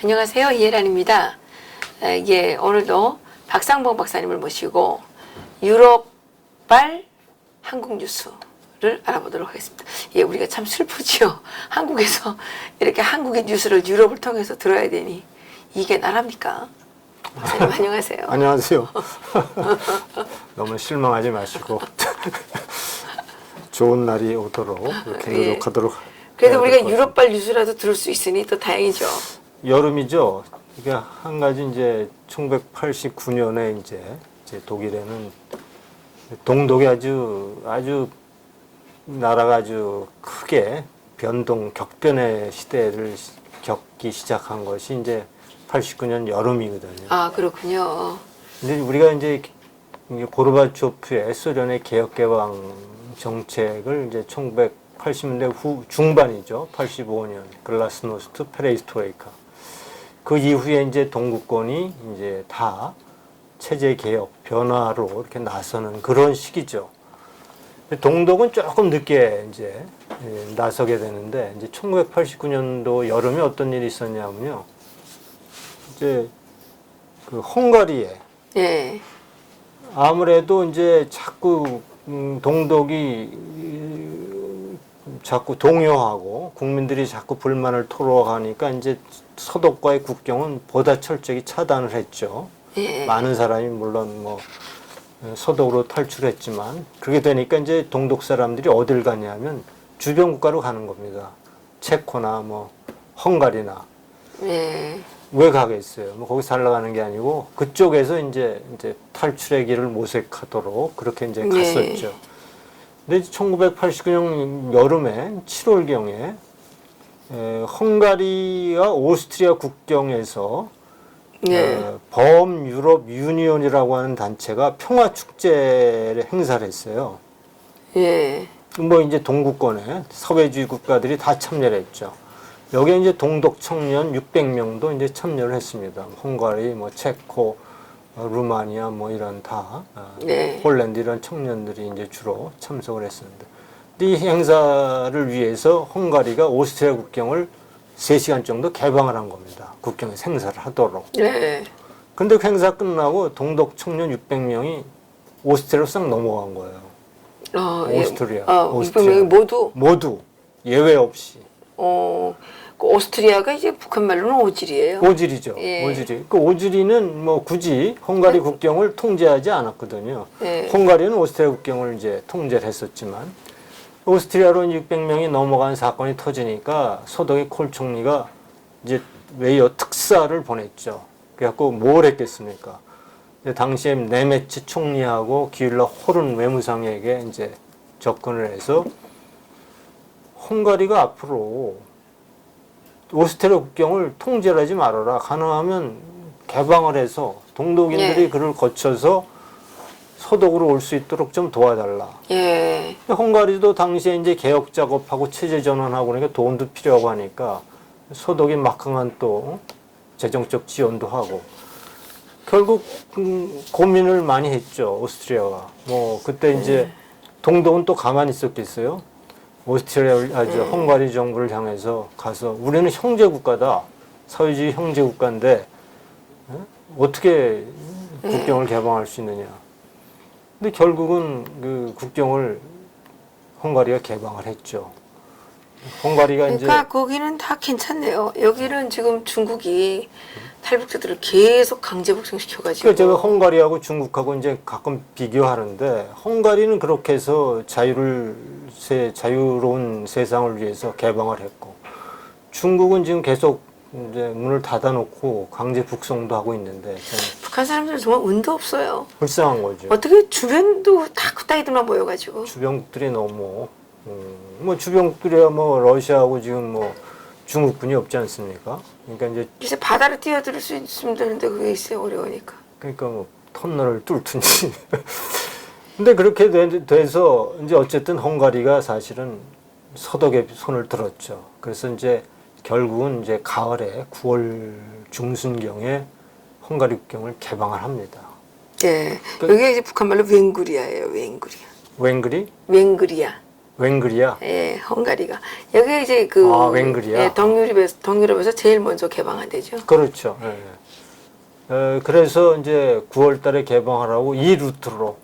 안녕하세요. 이혜란입니다. 오늘도 박상봉 박사님을 모시고 유럽발 한국 뉴스를 알아보도록 하겠습니다. 우리가 참 슬프지요. 한국에서 이렇게 한국의 뉴스를 유럽을 통해서 들어야 되니 이게 나랍니까? 박사님 안녕하세요. 안녕하세요. 너무 실망하지 마시고 좋은 날이 오도록 이렇게 노력하도록. 그래도 우리가 유럽발 뉴스라도 들을 수 있으니 또 다행이죠. 여름이죠. 이게 한 가지 이제 1989년에 이제 독일에는 동독이 아주 나라가 아주 크게 격변의 시대를 겪기 시작한 것이 이제 89년 여름이거든요. 아, 그렇군요. 근데 우리가 이제 고르바초프의 소련의 개혁개방 정책을 이제 1980년대 후 중반이죠. 85년 글라스노스트 페레스트로이카. 그 이후에 이제 동구권이 이제 다 체제 개혁 변화로 이렇게 나서는 그런 시기죠. 동독은 조금 늦게 이제 나서게 되는데 이제 1989년도 여름에 어떤 일이 있었냐면요. 이제 그 헝가리에 아무래도 이제 자꾸 동독이 자꾸 동요하고 국민들이 자꾸 불만을 토로하니까 이제 서독과의 국경은 보다 철저히 차단을 했죠. 많은 사람이 물론 뭐 서독으로 탈출했지만 그렇게 되니까 이제 동독 사람들이 어딜 가냐면 주변 국가로 가는 겁니다. 체코나 뭐 헝가리나. 왜 가겠어요? 뭐 거기 살아가는 게 아니고 그쪽에서 이제 탈출의 길을 모색하도록 그렇게 이제 갔었죠. 근데 1989년 여름에 7월경에 헝가리와 오스트리아 국경에서 범유럽 유니온이라고 하는 단체가 평화 축제를 행사를 했어요. 뭐 이제 동구권에 서배주의 국가들이 다 참여를 했죠. 여기에 이제 동독 청년 600명도 이제 참여를 했습니다. 헝가리, 뭐 체코, 루마니아 뭐 이런 다 폴란드 이런 청년들이 이제 주로 참석을 했습니다. 이 행사를 위해서 헝가리가 오스트리아 국경을 3시간 정도 개방을 한 겁니다. 국경에서 행사를 하도록. 근데 그 행사 끝나고 동독 청년 600명이 오스트리아로 싹 넘어간 거예요. 오스트리아. 600명이 모두 예외 없이. 그 오스트리아가 이제 북한 말로는 오지리예요. 오지리죠. 오지리. 그 오지리는 뭐 굳이 헝가리 국경을 통제하지 않았거든요. 헝가리는 오스트리아 국경을 이제 통제를 했었지만 오스트리아로 600명이 넘어간 사건이 터지니까 서독의 콜 총리가 이제 외여 특사를 보냈죠. 그래갖고 뭘 했겠습니까? 당시에 네메츠 총리하고 기율라 호른 외무상에게 이제 접근을 해서 헝가리가 앞으로 오스트리아 국경을 통제를 하지 말아라. 가능하면 개방을 해서 동독인들이 그를 거쳐서 서독으로 올 수 있도록 좀 도와달라. 헝가리도 당시에 이제 개혁 작업하고 체제 전환하고 그러니까 돈도 필요하고 하니까 서독이 막강한 또 재정적 지원도 하고 결국 고민을 많이 했죠. 오스트리아가. 뭐 그때 이제 동독은 또 가만히 있었겠어요. 헝가리 정부를 향해서 가서 우리는 형제 국가다. 사회주의 형제 국가인데 어떻게 국경을 개방할 수 있느냐. 근데 결국은 그 국경을 헝가리가 개방을 했죠. 헝가리가 그러니까 거기는 다 괜찮네요. 여기는 지금 중국이 탈북자들을 계속 강제 북송시켜가지고. 그러니까 제가 헝가리하고 중국하고 이제 가끔 비교하는데 헝가리는 그렇게 해서 자유로운 세상을 위해서 개방을 했고 중국은 지금 계속 이제 문을 닫아놓고 강제 북송도 하고 있는데 북한 사람들은 정말 운도 없어요. 불쌍한 거죠. 어떻게 주변도 다 그따위들만 모여가지고. 주변국들이 너무 뭐 주변국들이야 뭐 러시아하고 지금 뭐 중국군이 없지 않습니까? 그러니까 이제 바다를 뛰어들 수 있으면 되는데 그게 있어요. 어려우니까. 그러니까 뭐 터널을 뚫든지. 근데 그렇게 돼서 이제 어쨌든 헝가리가 사실은 서독의 손을 들었죠. 그래서 이제 결국은 이제 가을에 9월 중순경에 헝가리 국경을 개방을 합니다. 여기가 이제 북한 말로 웬구리아예요. 웬구리아. 웬그리? 웬그리아. 웽그리아. 예, 헝가리가. 여기 이제 그 웽그리아. 예, 동유럽에서 제일 먼저 개방한 데죠. 그렇죠. 예. 그래서 이제 9월 달에 개방하라고 이 루트로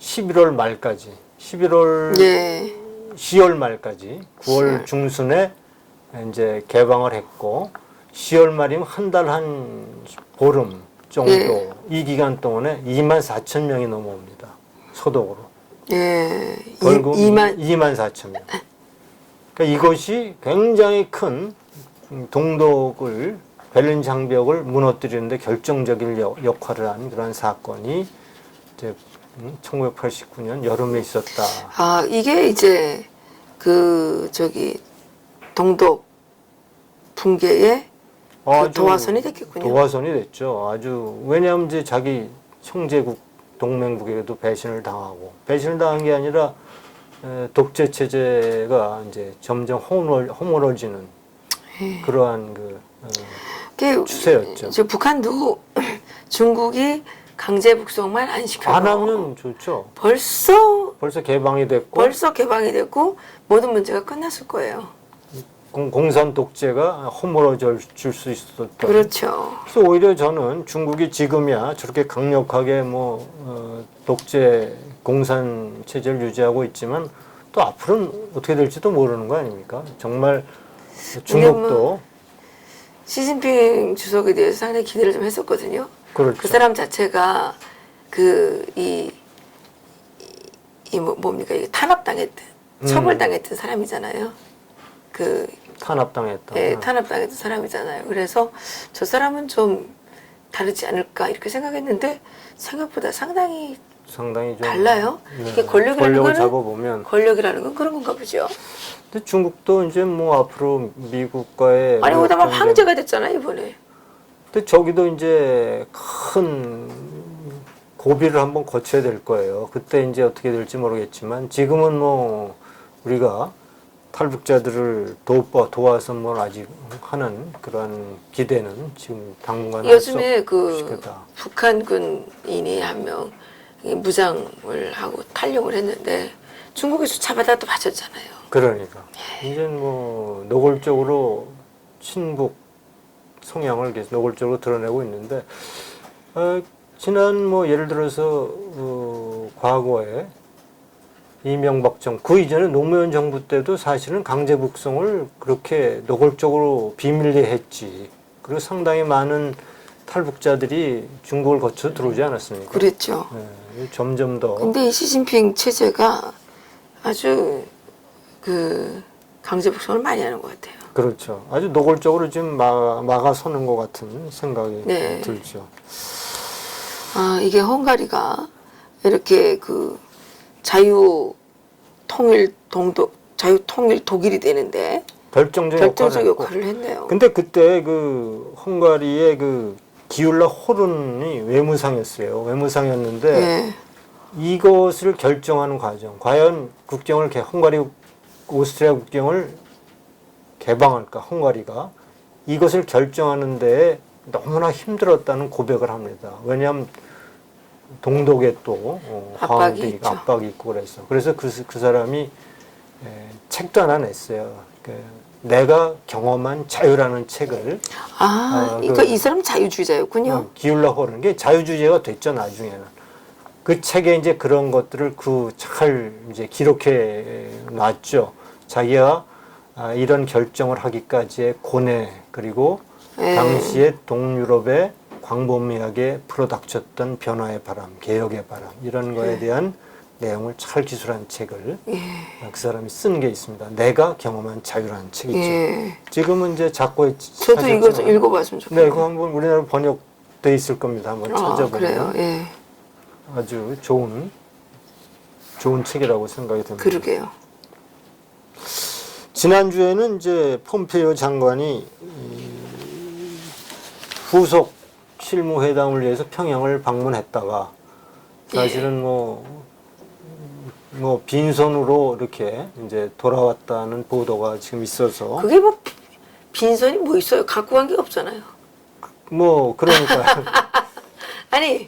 11월 말까지, 11월, 예. 10월 말까지, 9월 10월. 중순에 이제 개방을 했고, 10월 말이면 한 달 한 보름 정도, 예. 이 기간 동안에 24,000명이 넘어옵니다. 소독으로. 예. 벌금 2만 24,000명. 그러니까 이것이 굉장히 큰 동독을 베를린 장벽을 무너뜨리는데 결정적인 역할을 한 그런 사건이 이제 1989년 여름에 있었다. 아, 이게 이제 그 동독 붕괴의 그 도화선이 됐겠군요. 도화선이 됐죠. 아주 왜냐하면 이제 자기 형제국 동맹국에도 배신을 당하고 배신을 당한 게 아니라 독재 체제가 이제 점점 허물어지는 그러한 추세였죠. 이제 북한도 중국이 강제 북송만 안 시켜도 안 하면 좋죠. 벌써 개방이 됐고 개방이 됐고 모든 문제가 끝났을 거예요. 공산 독재가 허물어질 수 있었던. 그렇죠. 그래서 오히려 저는 중국이 지금이야 저렇게 강력하게 독재 공산 체제를 유지하고 있지만 또 앞으로는 어떻게 될지도 모르는 거 아닙니까? 정말 중국도 시진핑 주석에 대해서 상당히 기대를 좀 했었거든요. 그렇죠. 그 사람 자체가 뭡니까 이게 탄압당했던 처벌당했던 사람이잖아요. 탄압당했다. 예, 탄압당했던 사람이잖아요. 그래서 저 사람은 좀 다르지 않을까 이렇게 생각했는데 생각보다 상당히 좀 달라요. 네, 이게 권력을 잡아보면 권력이라는 건 그런 건가 보죠. 근데 중국도 이제 앞으로 미국과의 아니 거기다 막 황제가 됐잖아요 이번에. 근데 저기도 이제 큰 고비를 한번 거쳐야 될 거예요. 그때 이제 어떻게 될지 모르겠지만 지금은 우리가 탈북자들을 도와서 아직 하는 그런 기대는 지금 당분간 요즘에 없겠다. 북한군인이 한 명 무장을 하고 탈영을 했는데 중국에서 잡아다 또 바쳤잖아요. 그러니까 이제 노골적으로 친북 성향을 계속 노골적으로 드러내고 있는데 지난 예를 들어서 과거에 이명박 정부 그 이전에 노무현 정부 때도 사실은 강제 북송을 그렇게 노골적으로 비밀리에 했지. 그리고 상당히 많은 탈북자들이 중국을 거쳐 들어오지 않았습니까? 그랬죠. 네, 점점 더. 근데 이 시진핑 체제가 아주 강제 북송을 많이 하는 것 같아요. 그렇죠. 아주 노골적으로 지금 막아서는 것 같은 생각이 네. 들죠. 아, 이게 헝가리가 이렇게 자유 통일 독일이 되는데 결정적 역할을 했네요. 근데 그때 헝가리의 기울라 호른이 외무상이었어요. 외무상이었는데 네. 이것을 결정하는 과정, 과연 헝가리 오스트리아 국경을 개방할까, 헝가리가 이것을 결정하는 데에 너무나 힘들었다는 고백을 합니다. 왜냐하면 동독에 또 압박이 있고 그래서 그 사람이 책도 하나 냈어요. 내가 경험한 자유라는 책을. 그러니까 이 사람 자유주의자였군요. 기울라 호른 게 자유주의자가 됐죠 나중에는. 그 책에 이제 그런 것들을 잘 이제 기록해 놨죠. 자기가 이런 결정을 하기까지의 고뇌 그리고 당시에 동유럽의 광범위하게 불어닥쳤던 변화의 바람, 개혁의 바람 이런 거에 대한 내용을 잘 기술한 책을 그 사람이 쓴 게 있습니다. 내가 경험한 자유라는 책이죠. 지금은 이제 작고에 저도 이거 좀 읽어봤으면 좋겠네요. 네, 그거 한번 우리나라 번역돼 있을 겁니다. 한번 찾아보면. 그래요. 예. 아주 좋은 책이라고 생각이 듭니다. 그러게요. 지난주에는 이제 폼페이오 장관이 후속 실무회담을 위해서 평양을 방문했다가 사실은 빈손으로 이렇게 이제 돌아왔다는 보도가 지금 있어서 그게 빈손이 있어요? 갖고 간 게 없잖아요. 그러니까 아니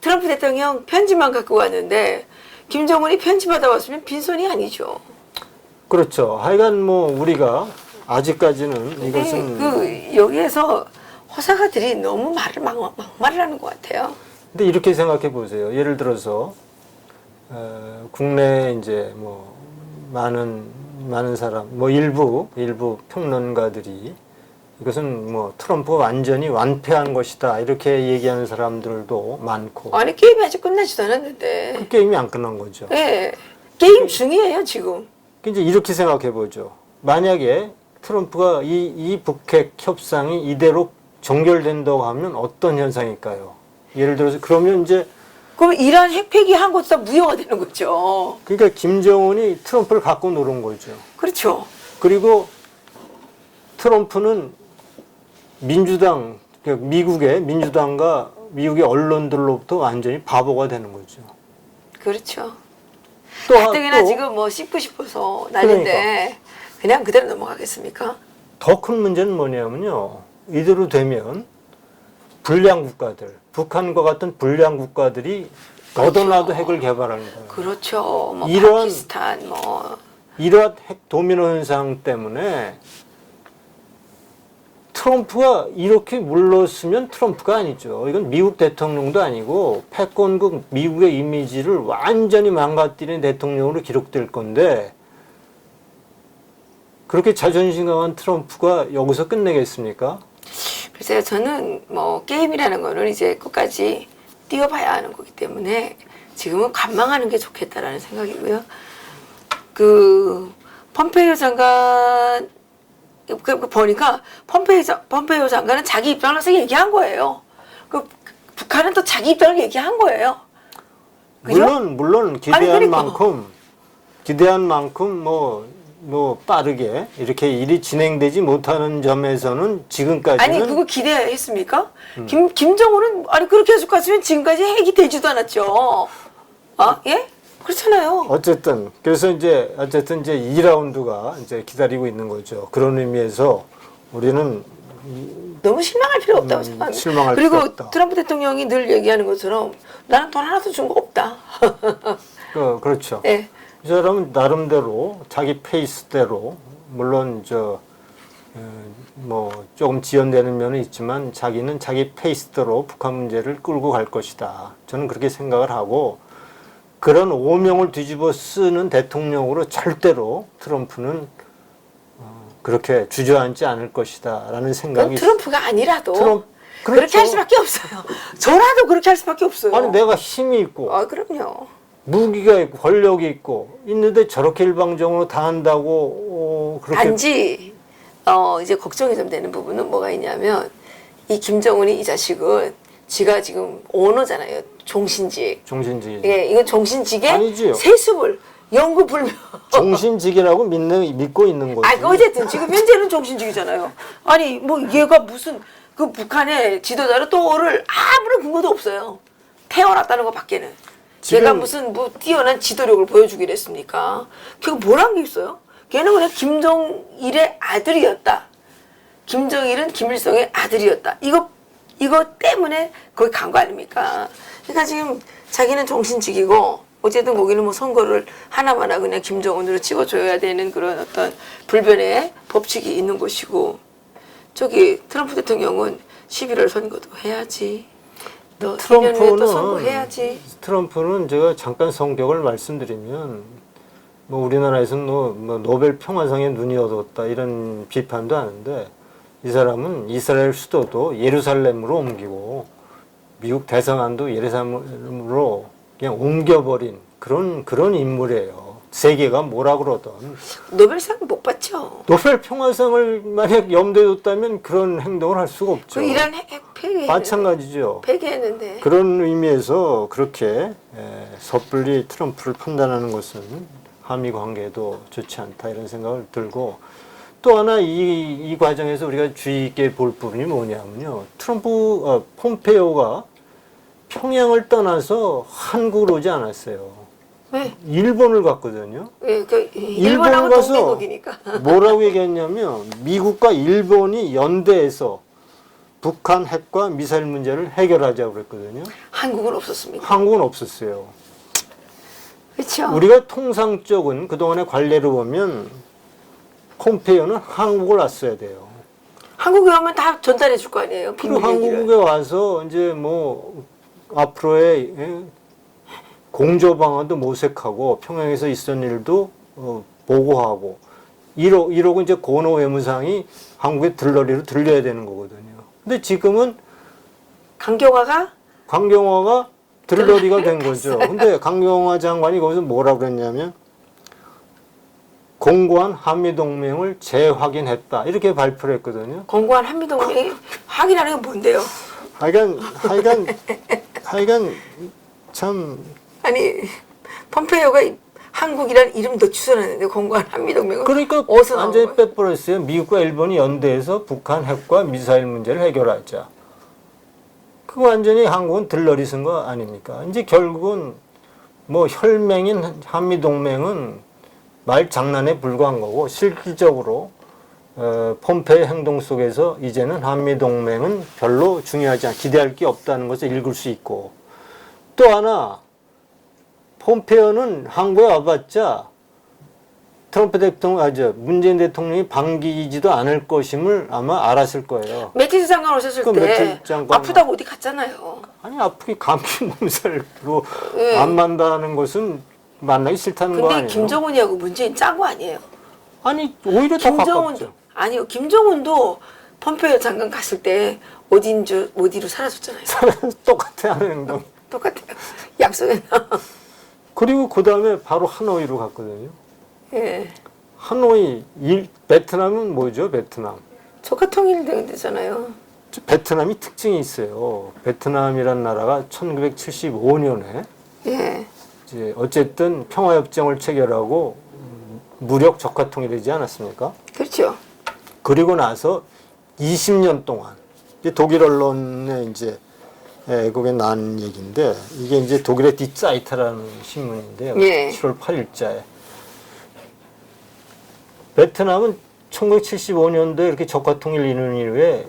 트럼프 대통령 편지만 갖고 왔는데 김정은이 편지 받아왔으면 빈손이 아니죠. 그렇죠. 하여간 뭐 우리가 아직까지는 이것은 여기에서 호사가들이 너무 막말을 하는 것 같아요. 근데 이렇게 생각해 보세요. 예를 들어서 국내 이제 뭐 많은 사람 뭐 일부 평론가들이 이것은 뭐 트럼프가 완전히 완패한 것이다 이렇게 얘기하는 사람들도 많고. 아니 게임이 아직 끝나지도 않았는데. 그 게임이 안 끝난 거죠. 네, 게임 중이에요 지금. 이제 이렇게 생각해 보죠. 만약에 트럼프가 이 북핵 협상이 이대로 종결된다고 하면 어떤 현상일까요? 예를 들어서 그러면 이제 그럼 이란 핵 폐기한 것도 다 무효가 되는 거죠. 그러니까 김정은이 트럼프를 갖고 노는 거죠. 그렇죠. 그리고 트럼프는 민주당, 그러니까 미국의 민주당과 미국의 언론들로부터 완전히 바보가 되는 거죠. 그렇죠. 또 가뜩이나 지금 뭐 씹고 싶어서 난리인데 그냥 그대로 넘어가겠습니까? 더 큰 문제는 뭐냐면요. 이대로 되면 불량 국가들, 북한과 같은 불량 국가들이 너도나도 핵을 개발하는 거예요. 그렇죠. 뭐 이러한 파키스탄 뭐 이러한 핵 도미노 현상 때문에 트럼프가 이렇게 물러서면 트럼프가 아니죠. 이건 미국 대통령도 아니고 패권국 미국의 이미지를 완전히 망가뜨리는 대통령으로 기록될 건데 그렇게 자존심 강한 트럼프가 여기서 끝내겠습니까? 글쎄요, 저는 뭐 게임이라는 거는 이제 끝까지 뛰어봐야 하는 거기 때문에 지금은 관망하는 게 좋겠다라는 생각이고요. 그 폼페이오 장관 보니까 폼페이오 장관은 자기 입장을 항상 얘기한 거예요. 그 북한은 또 자기 입장을 얘기한 거예요. 그죠? 물론 기대한 만큼 뭐 빠르게 이렇게 일이 진행되지 못하는 점에서는 지금까지는 아니 그거 기대했습니까? 김정은은 아니 그렇게 해서 갔으면 지금까지 핵이 되지도 않았죠. 아 예? 그렇잖아요. 어쨌든 그래서 이제 2라운드가 이제 기다리고 있는 거죠. 그런 의미에서 우리는 너무 실망할 필요 없다고 생각합니다. 실망할 그리고 필요 없다. 트럼프 대통령이 늘 얘기하는 것처럼 나는 돈 하나도 준 거 없다. 그렇죠. 네. 이 사람은 나름대로 자기 페이스대로 물론 뭐 조금 지연되는 면은 있지만 자기는 자기 페이스대로 북한 문제를 끌고 갈 것이다. 저는 그렇게 생각을 하고 그런 오명을 뒤집어 쓰는 대통령으로 절대로 트럼프는 그렇게 주저앉지 않을 것이다라는 생각이 트럼프가 아니라도 그렇죠. 그렇게 할 수밖에 없어요. 저라도 그렇게 할 수밖에 없어요. 아니 내가 힘이 있고 아 그럼요. 무기가 있고 권력이 있고 있는데 저렇게 일방적으로 다 한다고 그렇게 단지 이제 걱정이 좀 되는 부분은 뭐가 있냐면 이 김정은이 이 자식은 지가 지금 오너잖아요. 종신직. 예, 이건 종신직의 아니지요. 세습을 연구불명. 종신직이라고 믿고 있는 거지. 아, 어쨌든 지금 현재는 종신직이잖아요. 아니 뭐 얘가 무슨 그 북한의 지도자로 또를 아무런 근거도 없어요. 태어났다는 것 밖에는. 걔가 무슨 뭐 뛰어난 지도력을 보여주기로 했습니까? 걔가 뭘 한 게 있어요? 걔는 그냥 김정일의 아들이었다. 김정일은 김일성의 아들이었다. 이거 때문에 거기 간 거 아닙니까? 그러니까 지금 자기는 종신직이고 어쨌든 거기는 뭐 선거를 하나마나 그냥 김정은으로 찍어줘야 되는 그런 어떤 불변의 법칙이 있는 곳이고 저기 트럼프 대통령은 11월 선거도 해야지. 너 2년 후에 또 선거해야지. 트럼프는 제가 잠깐 성격을 말씀드리면 뭐 우리나라에서는 뭐 노벨 평화상에 눈이 어두웠다 이런 비판도 하는데 이 사람은 이스라엘 수도도 예루살렘으로 옮기고 미국 대성안도 예루살렘으로 그냥 옮겨버린 그런 인물이에요. 세계가 뭐라 그러던 노벨상 못 받죠. 노벨 평화상을 만약 염두에 뒀다면 그런 행동을 할 수가 없죠. 그 이란 핵 폐기 마찬가지죠. 폐기했는데 그런 의미에서 그렇게 섣불리 트럼프를 판단하는 것은 한미 관계에도 좋지 않다 이런 생각을 들고 또 하나 이 과정에서 우리가 주의 있게 볼 부분이 뭐냐면요. 폼페이오가 평양을 떠나서 한국으로 오지 않았어요. 왜? 일본을 갔거든요. 예, 그 일본하고 동맹국이니까. 뭐라고 얘기했냐면 미국과 일본이 연대해서 북한 핵과 미사일 문제를 해결하자고 그랬거든요. 한국은 없었습니까? 한국은 없었어요. 그렇죠. 우리가 통상적인 그동안의 관례를 보면 폼페이오는 한국을 왔어야 돼요. 한국에 오면 다 전달해 줄 거 아니에요. 그리고 비밀 얘기를. 한국에 와서 이제 뭐 앞으로의 공조 방안도 모색하고 평양에서 있었던 일도 보고하고 이러고 이제 고노 외무상이 한국의 들러리로 들려야 되는 거거든요. 근데 지금은 강경화가 들러리가 된 거죠. 근데 강경화 장관이 거기서 뭐라고 그랬냐면 공고한 한미동맹을 재확인했다. 이렇게 발표를 했거든요. 공고한 한미동맹 확인하는 게 뭔데요? 하여간 참 아니 폼페이오가 한국이라는 이름도 추천했는데 공고한 한미동맹은 그러니까 어디서 나온 완전히 거예요? 빼버렸어요. 미국과 일본이 연대해서 북한 핵과 미사일 문제를 해결하자. 그거 완전히 한국은 들러리 쓴 거 아닙니까? 이제 결국은 뭐 혈맹인 한미동맹은 말 장난에 불과한 거고 실질적으로 폼페이 행동 속에서 이제는 한미동맹은 별로 중요하지 않아 기대할 게 없다는 것을 읽을 수 있고 또 하나 폼페이오는 한국에 와봤자 트럼프 대통령, 문재인 대통령이 반기지도 않을 것임을 아마 알았을 거예요. 매티스 장관 오셨을 때 매티스 장관 아프다고 어디 갔잖아요. 아니 아프게 감기 몸살로 예. 안 만나는 것은 만나기 싫다는 거 근데 아니에요? 김정은이하고 문재인 짠 거 아니에요? 아니 오히려 더 가깝죠. 아니요. 김정은도 폼페이오 장관 갔을 때 어디로 사라졌잖아요. 똑같아 하는 행동. 똑같아요. 약속했나? 그리고 그 다음에 바로 하노이로 갔거든요. 예. 하노이, 베트남은 뭐죠? 베트남. 조카 통일되잖아요. 베트남이 특징이 있어요. 베트남이란 나라가 1975년에 예. 이제 어쨌든 평화협정을 체결하고 무력 적화 통일되지 않았습니까? 그렇죠. 그리고 나서 20년 동안 이제 독일 언론에 이제 그게 난 얘기인데 이게 이제 독일의 디짜이트라는 신문인데요. 예. 7월 8일자에 베트남은 1975년도에 이렇게 적화 통일 이룬 이후에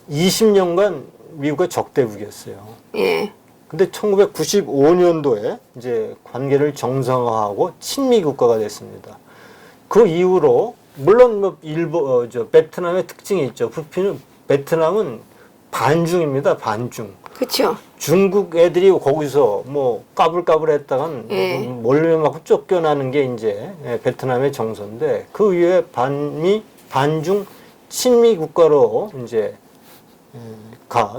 20년간 미국과 적대국이었어요. 예. 근데 1995년도에 이제 관계를 정상화하고 친미 국가가 됐습니다. 그 이후로 물론 뭐 베트남의 특징이 있죠. 베트남은 반중입니다. 반중. 그렇죠. 중국 애들이 거기서 뭐 까불까불했다간 예. 몰래 맞고 쫓겨나는 게 이제 베트남의 정서인데 그 이후에 반중 친미 국가로 이제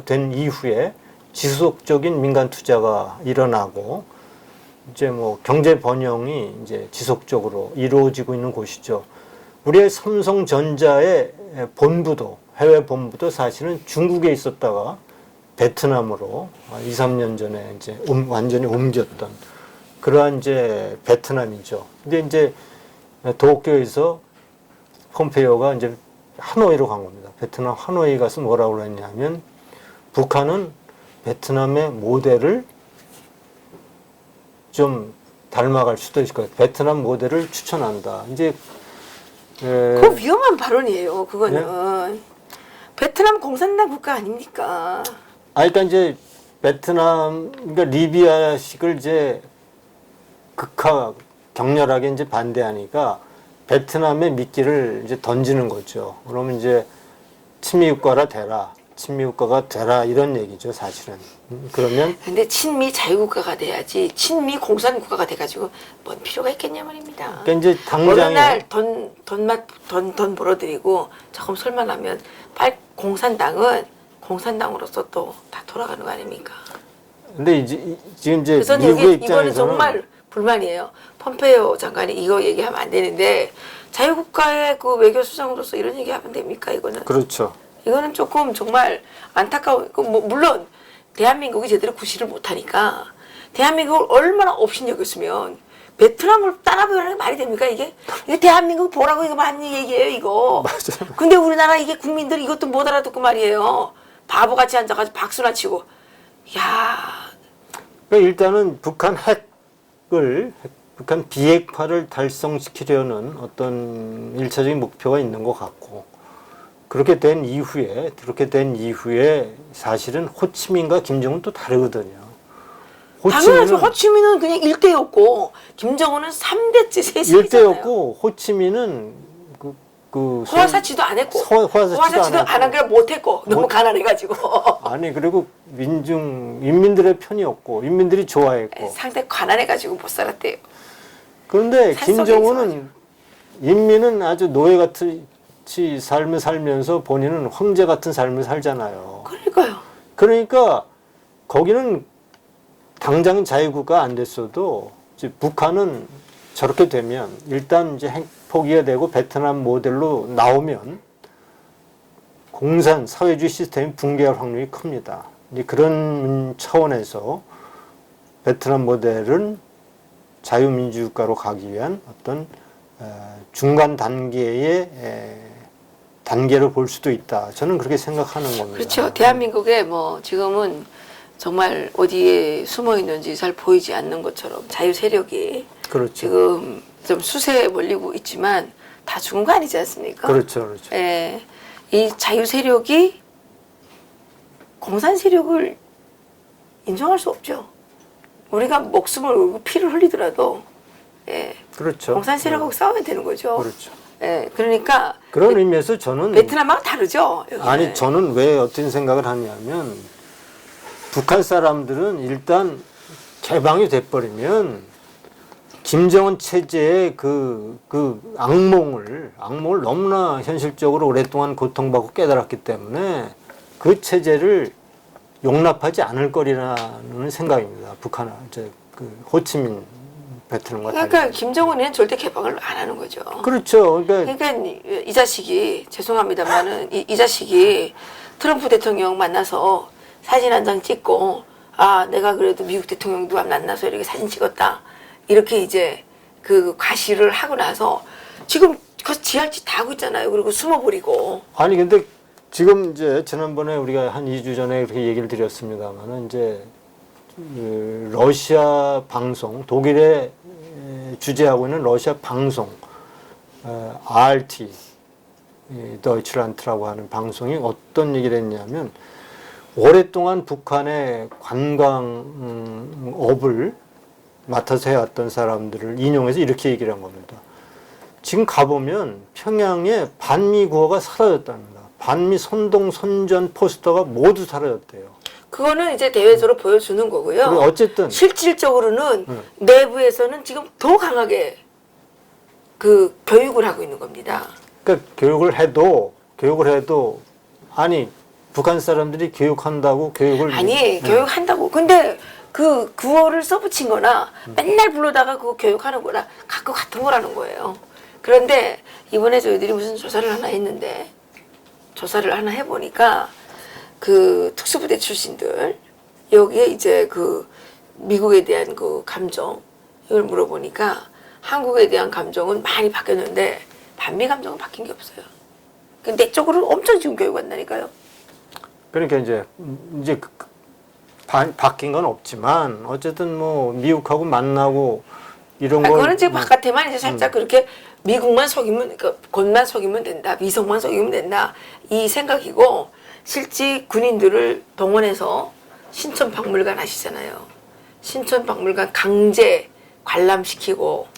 된 이후에 지속적인 민간 투자가 일어나고 이제 뭐 경제 번영이 이제 지속적으로 이루어지고 있는 곳이죠. 우리의 삼성전자의 본부도 해외 본부도 사실은 중국에 있었다가 베트남으로 2, 3년 전에 이제 완전히 옮겼던 그러한 이제 베트남이죠. 근데 이제 도쿄에서 폼페이오가 이제 하노이로 간 겁니다. 베트남 하노이 가서 뭐라고 했냐면 북한은 베트남의 모델을 좀 닮아갈 수도 있을 것 같아요. 베트남 모델을 추천한다. 이제 그거 위험한 발언이에요. 그거는 베트남 공산당 국가 아닙니까? 그러니까 이제 베트남, 그러니까 리비아식을 이제 격렬하게 이제 반대하니까 베트남의 미끼를 이제 던지는 거죠. 그러면 이제 친미국가가 되라 이런 얘기죠, 사실은. 그러면 근데 친미 자유국가가 돼야지 친미 공산국가가 돼가지고 뭔 필요가 있겠냐 말입니다. 그러니까 이제 어느 당장에 날 돈 벌어들이고 조금 설만하면 공산당으로서 또 다 돌아가는 거 아닙니까? 근데 이제 지금 이제 그래서 미국의 이거는 입장에서는 정말 불만이에요. 폼페이오 장관이 이거 얘기하면 안 되는데 자유국가의 그 외교수장으로서 이런 얘기하면 됩니까? 그렇죠. 이거는 조금 정말 안타까워. 물론 대한민국이 제대로 구실을 못하니까 대한민국을 얼마나 업신여겼으면 베트남을 따라보라는 게 말이 됩니까 이게? 이게 대한민국 보라고 이거 맞는 얘기예요 이거. 맞아요. 근데 우리나라 이게 국민들이 이것도 못 알아듣고 말이에요. 바보같이 앉아가지고 박수나 치고. 야. 그러니까 일단은 북한 비핵화를 달성시키려는 어떤 일차적인 목표가 있는 것 같고 그렇게 된 이후에 사실은 호치민과 김정은 또 다르거든요. 당연하죠. 호치민은 그냥 일대였고 김정은은 3대째 셋이잖아요. 일대였고 호치민은 호화사치도 안 했고 호화사치도 안 한 게 못했고 너무 가난해가지고 아니 그리고 인민들의 편이었고 인민들이 좋아했고 상당히 가난해가지고 못 살았대요. 그런데 산속에 김정은은 인민은 아주 노예같이 삶을 살면서 본인은 황제 같은 삶을 살잖아요. 그러니까요. 그러니까 거기는 당장 자유국가 안 됐어도 이제 북한은 저렇게 되면 일단 이제 핵포기가 되고 베트남 모델로 나오면 공산 사회주의 시스템이 붕괴할 확률이 큽니다. 이제 그런 차원에서 베트남 모델은 자유민주국가로 가기 위한 어떤 중간 단계의 단계를 볼 수도 있다. 저는 그렇게 생각하는 겁니다. 그렇죠. 대한민국에 뭐 지금은 정말 어디에 숨어 있는지 잘 보이지 않는 것처럼 자유 세력이 그렇죠. 지금 좀 수세에 몰리고 있지만 다 죽은 거 아니지 않습니까? 그렇죠, 그렇죠. 예, 이 자유 세력이 공산 세력을 인정할 수 없죠. 우리가 목숨을 걸고 피를 흘리더라도 그렇죠. 공산 세력하고 싸워야 되는 거죠. 그렇죠. 예, 그러니까 그런 의미에서 저는 베트남하고 다르죠. 여기는. 아니 저는 왜 어떤 생각을 하냐면 북한 사람들은 일단 개방이 돼버리면 김정은 체제의 그 악몽을 너무나 현실적으로 오랫동안 고통받고 깨달았기 때문에 그 체제를 용납하지 않을 거리라는 생각입니다. 북한 그 호치민 베트남과 달리. 그러니까 김정은은 절대 개방을 안 하는 거죠. 그렇죠. 그러니까 이 자식이 죄송합니다만은 이 자식이 트럼프 대통령 만나서 사진 한 장 찍고 아 내가 그래도 미국 대통령 누가 만나서 이렇게 사진 찍었다 이렇게 이제 그 과시를 하고 나서 지금 그 지할 짓 다 하고 있잖아요. 그리고 숨어버리고. 아니 근데 지금 이제 지난번에 우리가 한 2주 전에 이렇게 얘기를 드렸습니다만은 이제 그 러시아 방송 독일에 주재하고 있는 러시아 방송 RT 더이칠란트라고 하는 방송이 어떤 얘기를 했냐면 오랫동안 북한의 관광업을 맡아서 해왔던 사람들을 인용해서 이렇게 얘기를 한 겁니다. 지금 가보면 평양에 반미 구호가 사라졌답니다. 반미 선동 선전 포스터가 모두 사라졌대요. 그거는 이제 대외적으로 보여주는 거고요. 그리고 어쨌든 실질적으로는 내부에서는 지금 더 강하게 그 교육을 하고 있는 겁니다. 그러니까 교육을 해도 아니 북한 사람들이 교육한다고 교육을 교육한다고. 근데 그 구호를 써붙인 거나 맨날 불러다가 그거 교육하는 거나 각각 같은 거라는 거예요. 그런데 이번에 저희들이 무슨 조사를 하나 했는데 조사를 하나 해보니까 그 특수부대 출신들 여기에 이제 그 미국에 대한 그 감정 이걸 물어보니까 한국에 대한 감정은 많이 바뀌었는데 반미 감정은 바뀐 게 없어요. 근데 쪽으로 엄청 지금 교육한다니까요. 그러니까 이제 바뀐 건 없지만 어쨌든 뭐 미국하고 만나고 이런 거 그거는 지금 바깥에만 이제 살짝 그렇게 미국만 속이면 그러니까 겉만 속이면 된다, 위성만 속이면 된다 이 생각이고 실제 군인들을 동원해서 신천박물관 아시잖아요. 신천박물관 강제 관람시키고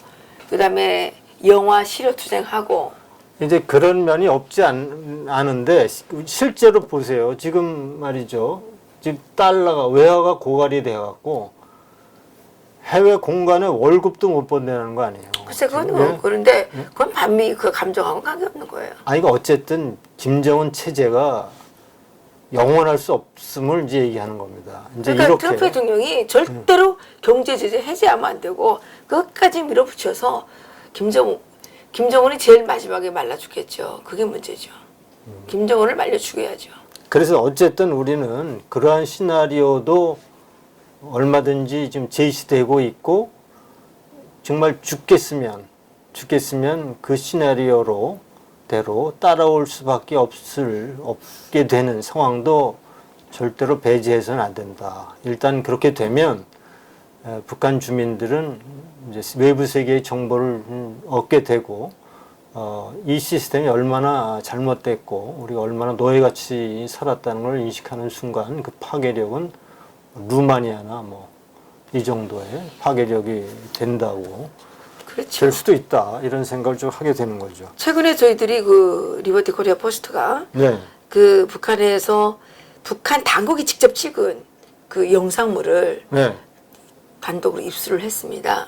그다음에 영화 시료 투쟁하고 이제 그런 면이 없지 않은데 실제로 보세요. 지금 말이죠. 지금 달러가 외화가 고갈이 돼갖고 해외 공간에 월급도 못 번다는 거 아니에요. 글쎄 그건 그런데 그건 반미 그 감정하고 관계없는 거예요. 아니 그러니까 어쨌든 김정은 체제가 영원할 수 없음을 이제 얘기하는 겁니다. 이제 그러니까 이렇게 트럼프 대통령이 절대로 경제 제재 해제하면 안 되고 끝까지 밀어붙여서 김정은이 제일 마지막에 말라 죽겠죠. 그게 문제죠. 김정은을 말려 죽여야죠. 그래서 어쨌든 우리는 그러한 시나리오도 얼마든지 지금 제시되고 있고 정말 죽겠으면 그 시나리오로 대로 따라올 수밖에 없게 되는 상황도 절대로 배제해서는 안 된다. 일단 그렇게 되면 북한 주민들은 이제 외부 세계의 정보를 얻게 되고 이 시스템이 얼마나 잘못됐고 우리가 얼마나 노예같이 살았다는 걸 인식하는 순간 그 파괴력은 루마니아나 뭐 이 정도의 파괴력이 된다고 그렇죠. 될 수도 있다 이런 생각을 좀 하게 되는 거죠. 최근에 저희들이 그 리버티 코리아 포스트가 네, 그 북한에서 북한 당국이 직접 찍은 그 영상물을 네, 단독으로 입수를 했습니다.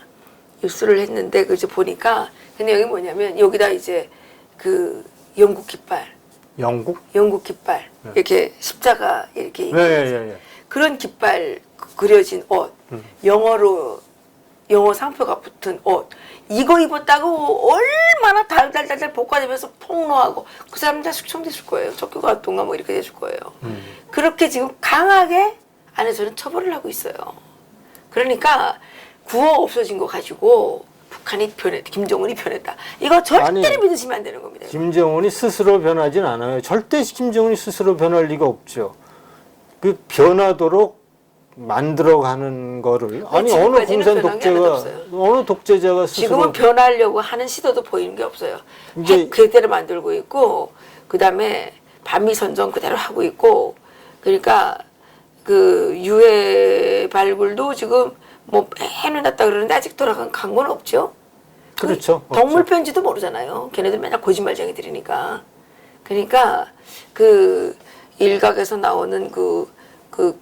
입수를 했는데 그 이제 보니까 근데 여기 뭐냐면 여기다 이제 그 영국 깃발, 영국? 깃발 이렇게 십자가 이렇게 네. 그런 깃발 그려진 옷, 영어 상표가 붙은 옷 이거 입었다고 얼마나 달달달달 복받으면서 폭로하고 그 사람 다 숙청됐을 거예요. 적교가 동가 뭐 이렇게 됐을 거예요. 그렇게 지금 강하게 안에서는 처벌을 하고 있어요. 그러니까 구호 없어진 거 가지고 북한이 김정은이 변했다. 이거 절대로 믿으시면 안 되는 겁니다. 김정은이 스스로 변하진 않아요. 절대 김정은이 스스로 변할 리가 없죠. 그 변하도록 만들어가는 거를 아니 어느 공산 독재가 어느 독재자가 스스로 지금은 변하려고 하는 시도도 보이는 게 없어요. 이제 그대로 만들고 있고 그 다음에 반미 선전 그대로 하고 있고 그러니까 그 유해 발굴도 지금 뭐 해놓았다 그러는데 아직 돌아간 건 없죠. 그렇죠. 동물 편지도 모르잖아요. 걔네들 맨날 거짓말쟁이들이니까. 그러니까 그 일각에서 나오는 그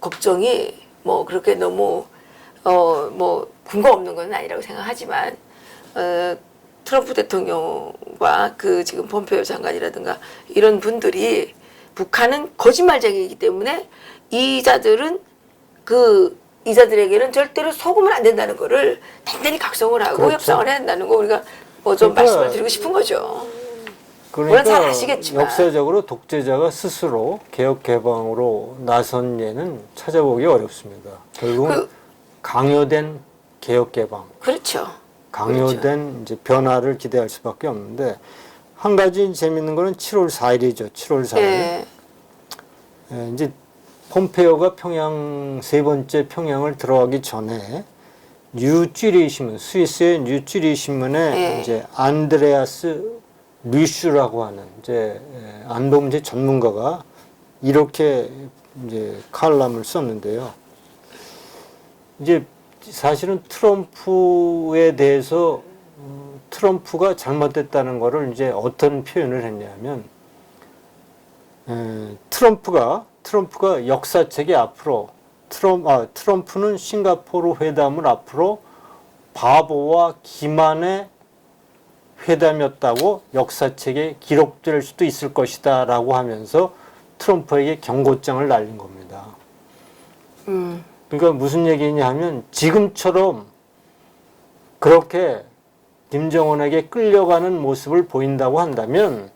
걱정이 뭐 그렇게 너무 뭐 근거 없는 건 아니라고 생각하지만 트럼프 대통령과 그 지금 폼페이오 장관이라든가 이런 분들이 북한은 거짓말쟁이이기 때문에 이자들에게는 절대로 속으면 안 된다는 거를 단단히 각성을 하고 그렇죠. 협상을 해야 한다는 거 우리가 뭐 좀 그러니까 말씀을 드리고 싶은 거죠. 그러니까 잘 아시겠지만. 역사적으로 독재자가 스스로 개혁 개방으로 나선 예는 찾아보기 어렵습니다. 결국은 강요된 개혁 개방, 그렇죠. 강요된 이제 변화를 기대할 수밖에 없는데 한 가지 재밌는 거는 7월 4일이죠. 7월 4일. 예. 이제 폼페이오가 세 번째 평양을 들어가기 전에 뉴쥐리 신문, 스위스의 뉴쥐리 신문에 이제 안드레아스 류슈라고 하는 이제 안보문제 전문가가 이렇게 이제 칼럼을 썼는데요. 이제 사실은 트럼프에 대해서 트럼프가 잘못됐다는 거를 이제 어떤 표현을 했냐면 트럼프가 역사책에 앞으로 트럼프는 싱가포르 회담을 앞으로 바보와 기만의 회담이었다고 역사책에 기록될 수도 있을 것이다 라고 하면서 트럼프에게 경고장을 날린 겁니다. 그러니까 무슨 얘기냐 하면 지금처럼 그렇게 김정은에게 끌려가는 모습을 보인다고 한다면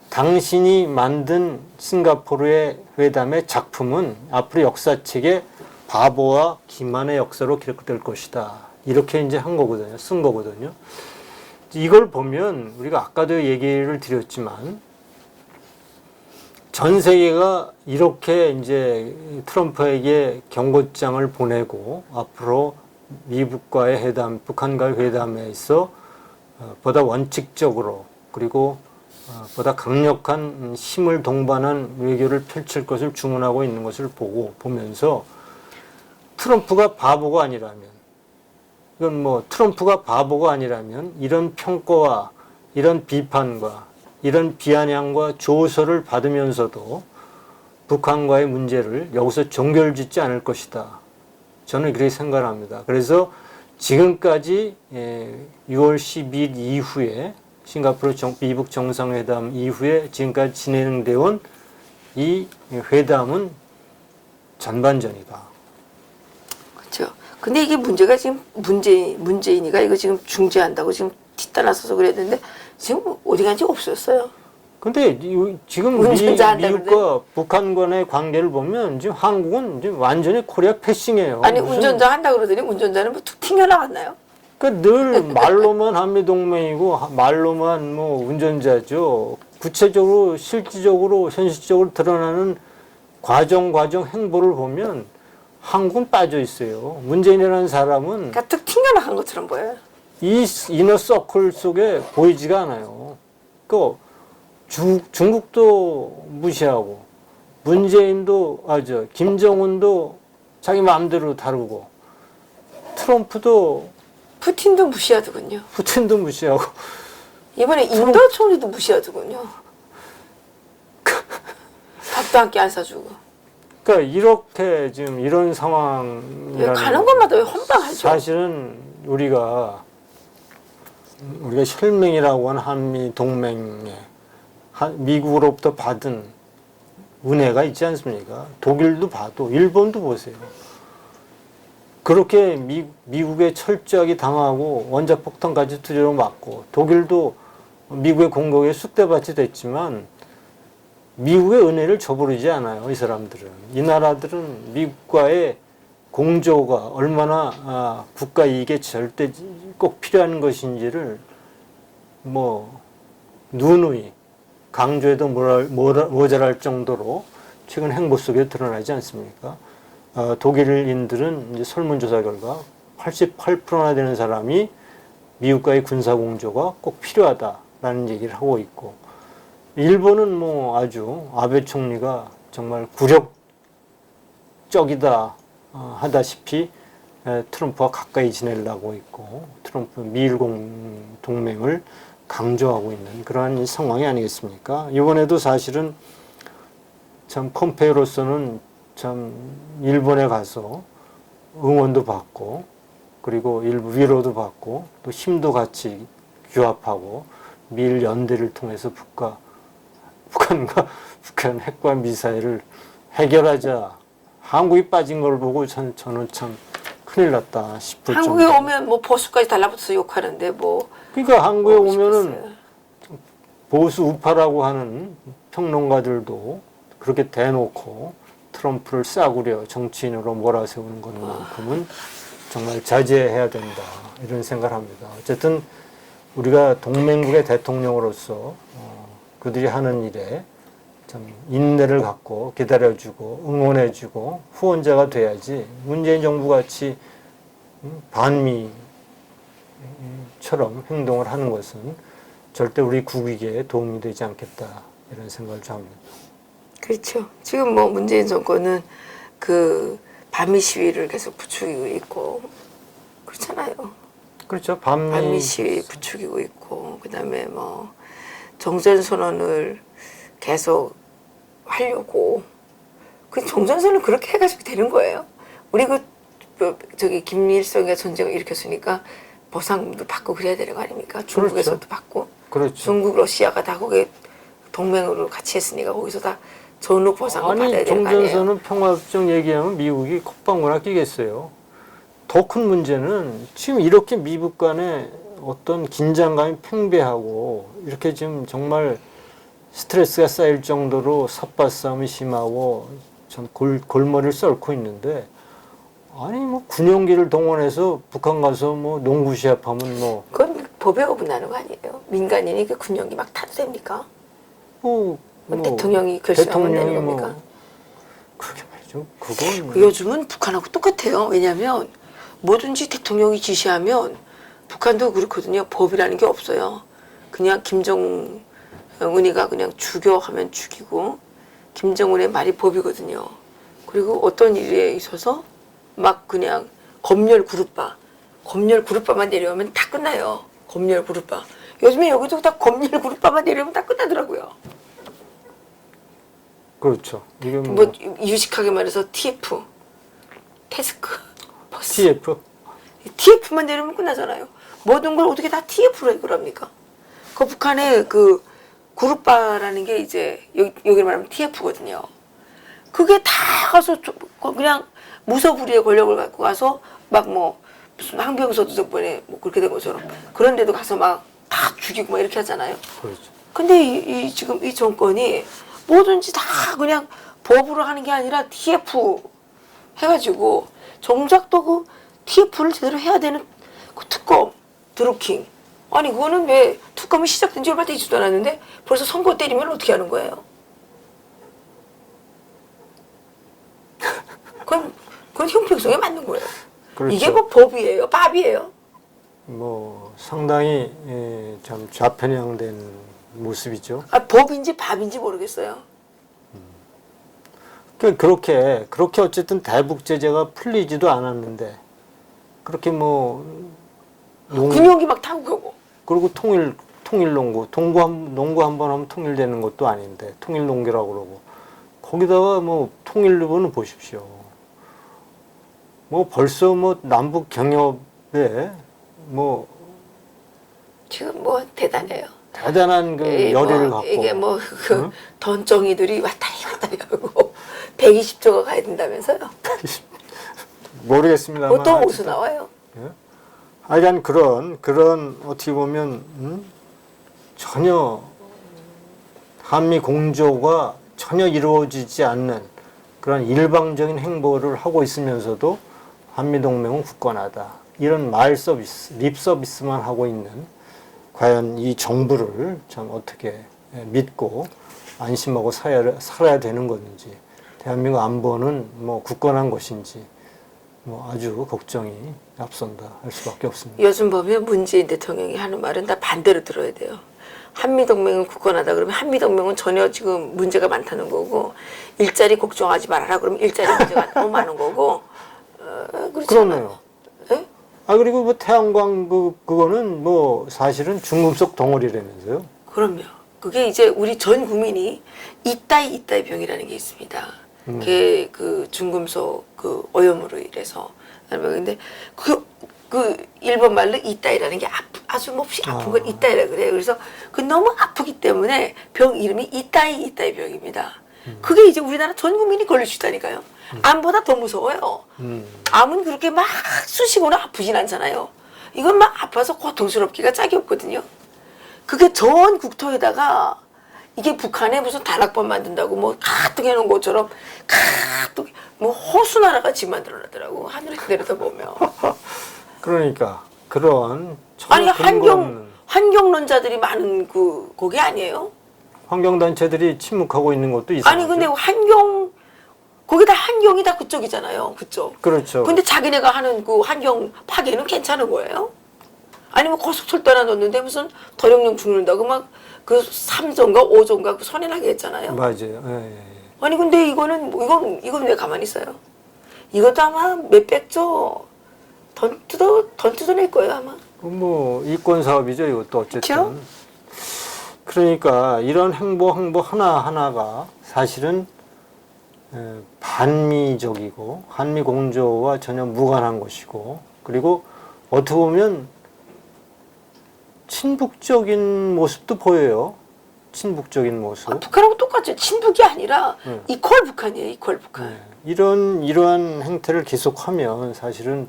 당신이 만든 싱가포르의 회담의 작품은 앞으로 역사책에 바보와 기만의 역사로 기록될 것이다. 이렇게 이제 한 거거든요. 쓴 거거든요. 이걸 보면 우리가 아까도 얘기를 드렸지만 전 세계가 이렇게 이제 트럼프에게 경고장을 보내고 앞으로 미국과의 회담, 북한과의 회담에 있어 보다 원칙적으로 그리고 보다 강력한 힘을 동반한 외교를 펼칠 것을 주문하고 있는 것을 보면서 트럼프가 바보가 아니라면 이건 뭐 트럼프가 바보가 아니라면 이런 평가와 이런 비판과 이런 비아냥과 조소를 받으면서도 북한과의 문제를 여기서 종결짓지 않을 것이다. 저는 그렇게 생각합니다. 그래서 지금까지 6월 10일 이후에 싱가포르 미북 정상회담 이후에 지금까지 진행되어 온 이 회담은 전반전이다. 그렇죠. 근데 이게 문제가 지금 문재인이가 이거 지금 중재한다고 지금 뒷따라서서 그랬는데 지금 어디 간지 없었어요. 근데 지금 미국과 북한 간의 관계를 보면 지금 한국은 지금 완전히 코리아 패싱이에요. 아니 운전자 한다 그러더니 운전자는 뭐 툭 튕겨나갔나요? 그러니까 늘 말로만 한미동맹이고 말로만 뭐 운전자죠. 구체적으로 실질적으로 현실적으로 드러나는 과정 행보를 보면 한국은 빠져 있어요. 문재인이라는 사람은 그러니까 툭 튕겨나간 것처럼 보여요. 이 이너 서클 속에 보이지가 않아요. 그 중국도 무시하고 문재인도 김정은도 자기 마음대로 다루고 트럼프도 푸틴도 무시하더군요. 푸틴도 무시하고 이번에 인도 총리도 무시하더군요. 밥도 한 끼 안 사주고. 그러니까 이렇게 지금 이런 상황이라는 가는 곳마다 왜 헌방하죠? 사실은 우리가 혈맹이라고 하는 한미 동맹에 미국으로부터 받은 은혜가 있지 않습니까? 독일도 봐도 일본도 보세요. 그렇게 미국에 철저하게 당하고 원자폭탄까지 두드려 맞고 독일도 미국의 공격에 쑥대밭이 됐지만 미국의 은혜를 저버리지 않아요. 이 사람들은. 이 나라들은 미국과의 공조가 얼마나 국가 이익에 절대 꼭 필요한 것인지를 뭐 누누이 강조해도 모자랄 정도로 최근 행보 속에 드러나지 않습니까? 독일인들은 이제 설문조사 결과 88%나 되는 사람이 미국과의 군사 공조가 꼭 필요하다라는 얘기를 하고 있고, 일본은 뭐 아주 아베 총리가 정말 굴욕적이다 하다시피 트럼프와 가까이 지내려고 있고, 트럼프 미일 동맹을 강조하고 있는 그러한 상황이 아니겠습니까? 이번에도 사실은 참 폼페이오로서는 참 일본에 가서 응원도 받고, 그리고 일부 위로도 받고, 또 힘도 같이 규합하고 미일 연대를 통해서 북한과 북한 핵과 미사일을 해결하자. 한국이 빠진 걸 보고 저는 참 큰일 났다 싶을 정도. 한국에 오면 뭐 보수까지 달라붙어서 욕하는데 뭐. 그러니까 한국에 오면은 싶었어요. 보수 우파라고 하는 평론가들도 그렇게 대놓고 트럼프를 싸구려 정치인으로 몰아세우는 것만큼은 정말 자제해야 된다, 이런 생각을 합니다. 어쨌든 우리가 동맹국의 대통령으로서 그들이 하는 일에 참 인내를 갖고 기다려주고 응원해주고 후원자가 돼야지, 문재인 정부 같이 반미처럼 행동을 하는 것은 절대 우리 국익에 도움이 되지 않겠다, 이런 생각을 좀 합니다. 그렇죠. 지금 뭐 문재인 정권은 그 반미 시위를 계속 부추기고 있고 그렇잖아요. 그렇죠. 반미 시위 부추기고 있고, 그다음에 뭐 정전 선언을 계속 하려고. 그 정전 선언 그렇게 해가지고 되는 거예요. 우리 저기 김일성이가 전쟁을 일으켰으니까 보상도 받고 그래야 되는 거 아닙니까? 중국에서도 그렇죠. 받고. 그렇죠. 중국, 러시아가 다 거기에 동맹으로 같이 했으니까 거기서 다 전후 보상을 받아야 되는 거 아니에요? 정전선언 평화협정 얘기하면 미국이 콧방구나 끼겠어요. 더 큰 문제는 지금 이렇게 미국 간에 어떤 긴장감이 팽배하고 이렇게 지금 정말 스트레스가 쌓일 정도로 삿바싸움이 심하고 참 골머리를 썰고 있는데, 아니 뭐 군용기를 동원해서 북한 가서 뭐 농구 시합하면 뭐 그건 법에 어긋나는 거 아니에요? 민간인이 그 군용기 막 타도 됩니까? 대통령이 결정하면 되는 겁니까? 그렇게 말이죠. 그건 요즘은 북한하고 똑같아요. 왜냐하면 뭐든지 대통령이 지시하면 북한도 그렇거든요. 법이라는 게 없어요. 그냥 김정은이가 그냥 죽여 하면 죽이고, 김정은의 말이 법이거든요. 그리고 어떤 일에 있어서 막 그냥 검열 그룹바만 내려오면 다 끝나요. 검열 그룹바. 요즘에 여기도 다 검열 그룹바만 내려오면 다 끝나더라고요. 그렇죠. 이게 뭐 유식하게 말해서 TF, 태스크, 버스. TF. TF만 내리면 끝나잖아요. 모든 걸 어떻게 다 TF로 해결합니까? 그 북한의 그 그룹바라는 게 이제 여기 말하면 TF거든요. 그게 다 가서 그냥 무소불위의 권력을 갖고 가서 막 뭐 무슨 항병서도 저번에 뭐 그렇게 된 것처럼 그런 데도 가서 막 다 죽이고 막 이렇게 하잖아요. 그렇죠. 근데 지금 이 정권이 뭐든지 다 그냥 법으로 하는 게 아니라 TF 해가지고 정작 또 그 TF를 제대로 해야 되는 그 특검, 드루킹. 아니 그거는 왜 특검이 시작된 지 얼마 되지도 않았는데 벌써 선거 때리면 어떻게 하는 거예요? 그건 형평성에 맞는 거예요. 그렇죠. 이게 뭐 법이에요? 밥이에요? 뭐 상당히 참 좌편향된 모습이죠. 법인지 밥인지 모르겠어요. 그렇게 어쨌든 대북 제재가 풀리지도 않았는데 그렇게 뭐 군용기 막 타고 가고. 그리고 통일농구 농구 한 번 하면 통일되는 것도 아닌데 통일농구라고 그러고 거기다가 뭐 통일부는 보십시오. 뭐 벌써 뭐 남북 경협에 뭐 지금 뭐 대단해요. 대단한 그 열의를 갖고 이게 뭐 그 응? 던정이들이 왔다리 하고 120조가 가야 된다면서요? 모르겠습니다만 보통 어디서 나와요? 예? 하여간 그런 어떻게 보면 전혀 한미 공조가 전혀 이루어지지 않는 그런 일방적인 행보를 하고 있으면서도 한미 동맹은 굳건하다. 이런 말 서비스, 립 서비스만 하고 있는 과연 이 정부를 참 어떻게 믿고 안심하고 살아야 되는 건지, 대한민국 안보는 뭐 굳건한 것인지 뭐 아주 걱정이 앞선다 할 수밖에 없습니다. 요즘 보면 문재인 대통령이 하는 말은 다 반대로 들어야 돼요. 한미동맹은 굳건하다 그러면 한미동맹은 전혀 지금 문제가 많다는 거고 일자리 걱정하지 말아라 그러면 일자리 문제가 너무 많은 거고 그러네요. 예? 그리고 뭐 태양광 그거는 뭐 사실은 중금속 덩어리라면서요. 그럼요. 그게 이제 우리 전 국민이 이따이 병이라는 게 있습니다. 그게 그 중금속 그 오염으로 인해서 근데 그 일본 말로 이따이라는 게 아주 몹시 아픈 걸 이따이라 그래요. 그래서 그 너무 아프기 때문에 병 이름이 이따이 병입니다. 그게 이제 우리나라 전 국민이 걸릴 수 있다니까요. 암보다 더 무서워요. 암은 그렇게 막 쑤시거나 아프진 않잖아요. 이건 막 아파서 고통스럽기가 짝이 없거든요. 그게 전 국토에다가 이게 북한에 무슨 단학법 만든다고 뭐 가뜩 해놓은 것처럼 가뜩 뭐 호수나라가 집 만들어놨더라고 하늘에서 내려다보면. 그러니까 그런 아니 환경론자들이 많은 거기 아니에요? 환경단체들이 침묵하고 있는 것도 이상하죠. 아니 근데 거기다 환경이 다 그쪽이잖아요. 그쪽. 그렇죠. 근데 자기네가 하는 그 환경 파괴는 괜찮은 거예요? 아니면 고속철도 하나 넣었는데 무슨 도룡뇽 죽는다고 막 그 3조인가 5조인가 그 손해나게 했잖아요. 맞아요. 예. 아니 근데 이건 왜 가만히 있어요? 이것도 아마 몇백조 돈 뜯어낼 거예요 아마. 뭐 이권 사업이죠 이것도 어쨌든. 그쵸? 그러니까 이런 행보 하나하나가 사실은 반미적이고 한미 공조와 전혀 무관한 것이고 그리고 어떻게 보면 친북적인 모습도 보여요. 친북적인 모습. 북한하고 똑같죠. 친북이 아니라 이퀄 북한이에요. 이퀄 북한. 이러한 행태를 계속하면 사실은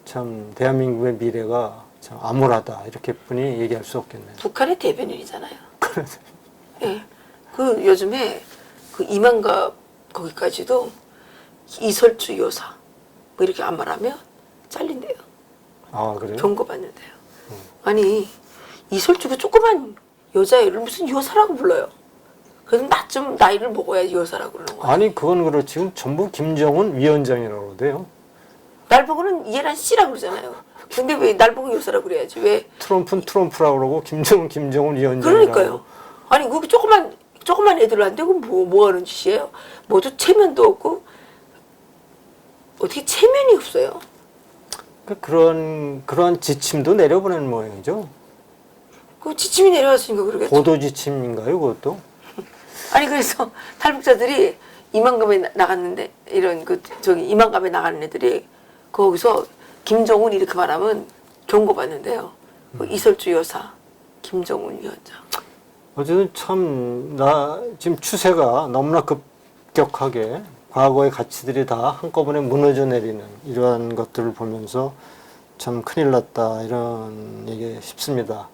참 대한민국의 미래가 참 암울하다 이렇게 뿐이 얘기할 수 없겠네요. 북한의 대변인이잖아요. 예. 그 요즘에 그 이만갑 거기까지도 이설주 여사 뭐 이렇게 안 말하면 잘린대요. 아 그래요? 경고받는데요. 아니 이설주가 조그만 여자애를 무슨 여사라고 불러요. 그래서 좀 나이를 먹어야 여사라고 그러는 거야. 아니 그건 그렇지 지금 전부 김정은 위원장이라고 그래요. 날 보고는 얘란 씨라고 그러잖아요. 근데 왜 날 보고 여사라고 그래야지 왜? 트럼프는 트럼프라고 그러고 김정은 위원장이라고. 그러니까요. 아니 그 조그만 애들한테 뭐 하는 짓이에요? 모두 체면도 없고 어떻게 체면이 없어요? 그런 지침도 내려보낸 모양이죠. 그 지침이 내려왔으니까 그러겠죠. 보도 지침인가요, 그것도? 아니 그래서 탈북자들이 이만감에 나갔는데 이만감에 나가는 애들이 거기서 김정은 이렇게 말하면 경고받는데요. 그 이설주 여사, 김정은 위원장. 어쨌든 참 지금 추세가 너무나 급격하게 과거의 가치들이 다 한꺼번에 무너져 내리는 이러한 것들을 보면서 참 큰일 났다 이런 얘기 싶습니다.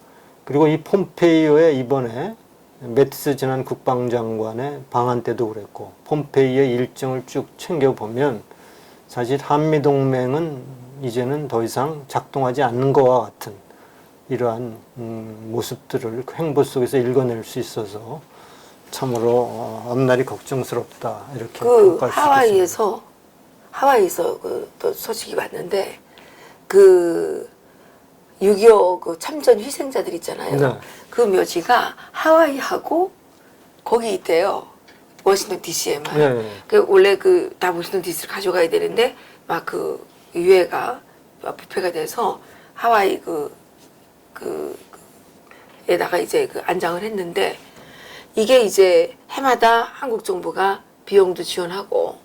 그리고 이 폼페이오의 이번에 매티스 지난 국방장관의 방한 때도 그랬고 폼페이오의 일정을 쭉 챙겨보면 사실 한미동맹은 이제는 더 이상 작동하지 않는 것과 같은 이러한 모습들을 행보 속에서 읽어낼 수 있어서 참으로 앞날이 걱정스럽다 이렇게 평가할 수 있겠습니다. 하와이에서 또 소식이 왔는데 그 6.25 그 참전 희생자들 있잖아요. 네. 그 묘지가 하와이하고 거기 있대요. 워싱턴 DC에만. 네. 그 원래 다 워싱턴 DC를 가져가야 되는데 막 그 유해가 부패가 돼서 하와이 에다가 이제 그 안장을 했는데 이게 이제 해마다 한국 정부가 비용도 지원하고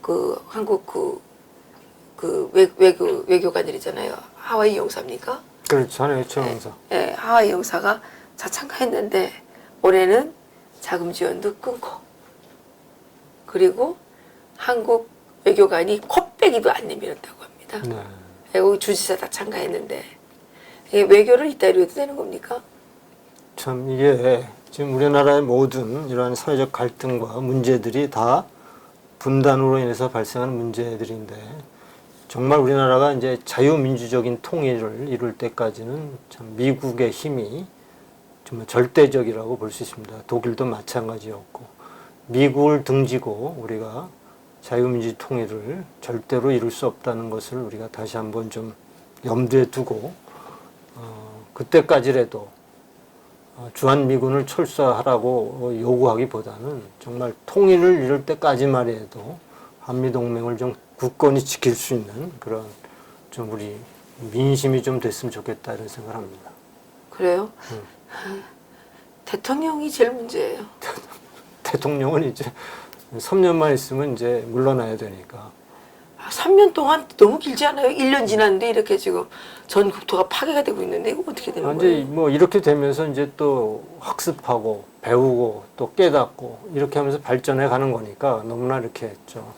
그 한국 외교관들이잖아요. 하와이 영사입니까? 그렇죠. 외교 영사. 네, 하와이 영사가 자참가했는데 올해는 자금 지원도 끊고 그리고 한국 외교관이 코빼기도 안 내밀었다고 합니다. 네. 그리고 주지사 다 참가했는데 이게 외교를 이따위로 해도 되는 겁니까? 참 이게 지금 우리나라의 모든 이러한 사회적 갈등과 문제들이 다 분단으로 인해서 발생하는 문제들인데 정말 우리나라가 이제 자유민주적인 통일을 이룰 때까지는 참 미국의 힘이 정말 절대적이라고 볼 수 있습니다. 독일도 마찬가지였고 미국을 등지고 우리가 자유민주 통일을 절대로 이룰 수 없다는 것을 우리가 다시 한번 좀 염두에 두고 그때까지라도 주한미군을 철수하라고 요구하기보다는 정말 통일을 이룰 때까지만이라도 한미동맹을 좀 굳건히 지킬 수 있는 그런 좀 우리 민심이 좀 됐으면 좋겠다 이런 생각을 합니다. 그래요? 대통령이 제일 문제예요. 대통령은 이제 3년만 있으면 이제 물러나야 되니까. 3년 동안 너무 길지 않아요? 1년 지났는데 이렇게 지금 전 국토가 파괴가 되고 있는데 이거 어떻게 되는 이제 거예요? 뭐 이렇게 되면서 이제 또 학습하고 배우고 또 깨닫고 이렇게 하면서 발전해 가는 거니까 너무나 이렇게 했죠.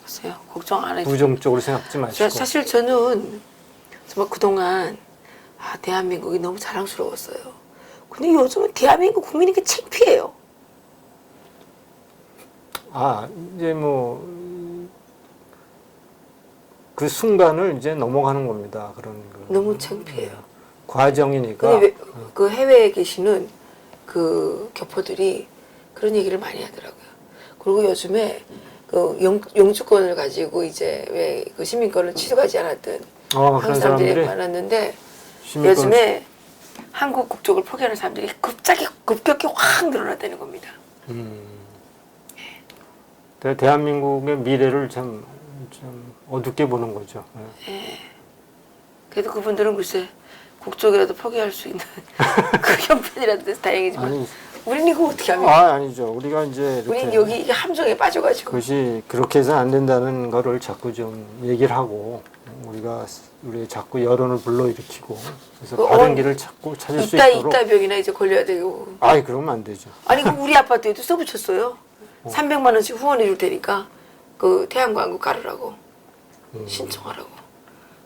글쎄요. 걱정 안 해도. 부정적으로 생각하지 마시고. 사실 저는 정말 그동안 대한민국이 너무 자랑스러웠어요. 근데 요즘은 대한민국 국민에게 창피해요. 이제 뭐 그 순간을 이제 넘어가는 겁니다. 그런 거. 너무 창피해요. 과정이니까. 근데 그 해외에 계시는 그 교포들이 그런 얘기를 많이 하더라고요. 그리고 요즘에 그 영주권을 가지고 이제 왜 그 시민권을 취득하지 않았던 한국 그런 사람들이 사람들이 많았는데 시민권- 요즘에 한국 국적을 포기하는 사람들이 급격히 확 늘어났다는 겁니다. 대한민국의 미래를 좀 어둡게 보는 거죠. 그래도 그분들은 글쎄 국적이라도 포기할 수 있는 그 형편이라도 돼서 다행이지만 아니, 우리는 이거 어떻게 합니까? 아니죠. 우리가 이제 이렇게 우리는 여기 함정에 빠져가지고 그것이 그렇게 해서는 안 된다는 거를 자꾸 좀 얘기를 하고 우리 자꾸 여론을 불러일으키고 그래서 바른 길을 자꾸 찾을 수 있도록. 이따 병이나 이제 걸려야 되고. 그러면 안 되죠. 아니 그 우리 아파트에도 써붙였어요. 300만 원씩 후원해 줄 테니까 그 태양광고 깔으라고 신청하라고.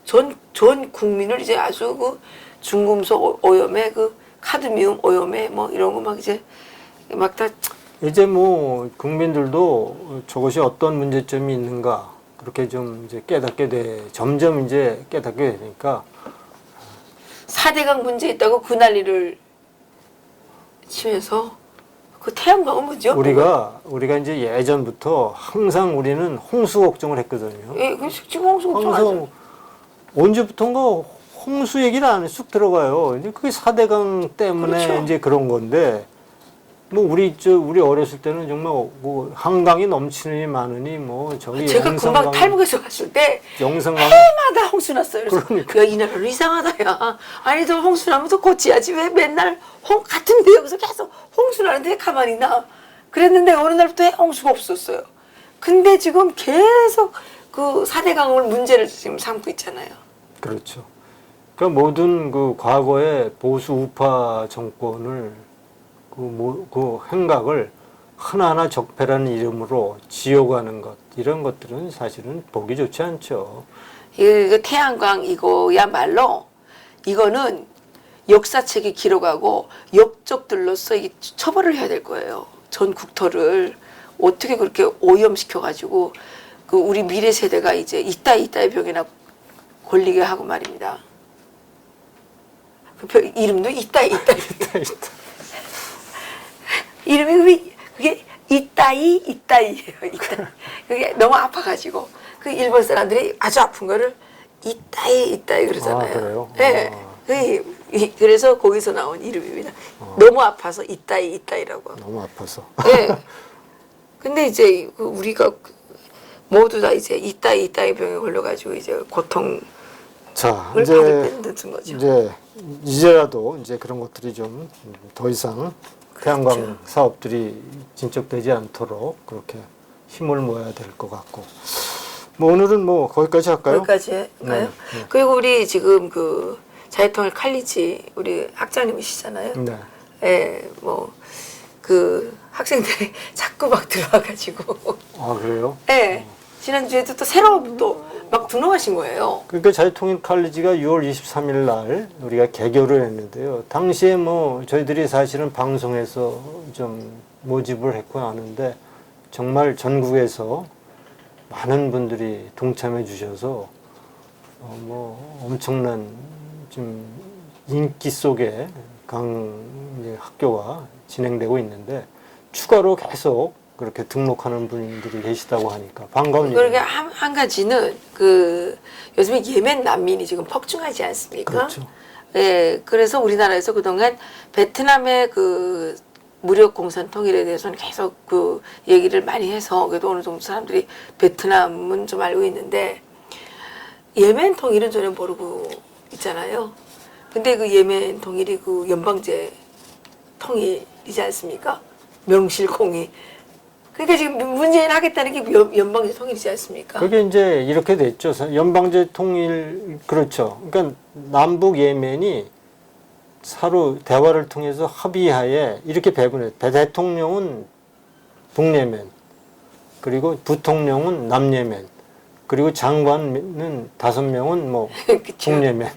전 국민을 이제 아주 그 중금속 오염에 그 카드미움 오염에 뭐 이런 거 막 이제 막 다 이제 뭐 국민들도 저것이 어떤 문제점이 있는가 그렇게 좀 이제 점점 이제 깨닫게 되니까 4대강 문제 있다고 그 난리를 치면서 그 태양광은 뭐죠? 우리가 이제 예전부터 항상 우리는 홍수 걱정을 했거든요. 예, 그 지금 홍수 걱정하죠. 항상 언제부턴가 홍수 얘기를 안 해 쑥 들어가요. 이제 그게 4대강 때문에 그렇죠. 이제 그런 건데 뭐 우리 어렸을 때는 정말 뭐 한강이 넘치느니 많으니 뭐 저기 제가 금방 탈북해서 갔을 때 영성강 해마다 홍수 났어요. 그래서 그러니까. 야, 이 나라는 이상하다 야. 아니 더 홍수 나면 더 고치야지 왜 맨날 같은데 여기서 계속 홍수 나는데 가만히 나. 그랬는데 어느 날부터 홍수가 없었어요. 근데 지금 계속 그 4대강을 문제를 지금 삼고 있잖아요. 그렇죠. 그러니까 모든 그 과거의 보수 우파 정권을 그 행각을 하나하나 적폐라는 이름으로 지어가는 것 이런 것들은 사실은 보기 좋지 않죠. 이거 태양광 이거야말로 이거는 역사책이 기록하고 역적들로서 이게 처벌을 해야 될 거예요. 전 국토를 어떻게 그렇게 오염시켜가지고 그 우리 미래 세대가 이제 이따의 병이나 걸리게 하고 말입니다. 그 이름도 이따이. 이름이 그게 이따이예요. 그게 너무 아파가지고 그 일본 사람들이 아주 아픈 거를 이따이 그러잖아요. 그래요? 네. 그래서 거기서 나온 이름입니다. 너무 아파서 이따이라고. 너무 아파서. 네. 근데 이제 우리가 모두 다 이제 이 따위 병에 걸려가지고 이제 고통을 자, 받을 때는 늦은 거죠. 이제라도 이제 그런 것들이 좀 더 이상 태양광 그렇죠. 사업들이 진척되지 않도록 그렇게 힘을 모아야 될 것 같고. 뭐 오늘은 뭐 거기까지 할까요? 거기까지 할까요? 네. 그리고 우리 지금 그 자유통일 칼리지 우리 학장님이시잖아요. 네. 예, 뭐 그 학생들이 자꾸 막 들어와가지고. 아, 그래요? 예. 지난주에도 또 새로 또 막 등록하신 거예요. 그러니까 자유통일 칼리지가 6월 23일 날 우리가 개교를 했는데요. 당시에 뭐 저희들이 사실은 방송에서 좀 모집을 했고 하는데 정말 전국에서 많은 분들이 동참해 주셔서 뭐 엄청난 좀 인기 속에 이제 학교가 진행되고 있는데 추가로 계속 그렇게 등록하는 분들이 계시다고 하니까 반가운 그러니까 일입니다. 한 가지는 그 요즘에 예멘 난민이 지금 폭증하지 않습니까? 그렇죠. 예, 그래서 우리나라에서 그동안 베트남의 그 무력 공산 통일에 대해서는 계속 그 얘기를 많이 해서 그래도 어느 정도 사람들이 베트남은 좀 알고 있는데 예멘 통일은 전혀 모르고 있잖아요. 근데 그 예멘 통일이 그 연방제 통일이지 않습니까? 명실공히. 그러니까 지금 문재인 하겠다는 게 연방제 통일이지 않습니까? 그게 이제 이렇게 됐죠. 연방제 통일, 그렇죠. 그러니까 남북 예멘이 서로 대화를 통해서 합의하에 이렇게 배분해. 대통령은 북예멘, 그리고 부통령은 남예멘, 그리고 장관은 5명은 뭐 그쵸. 북예멘,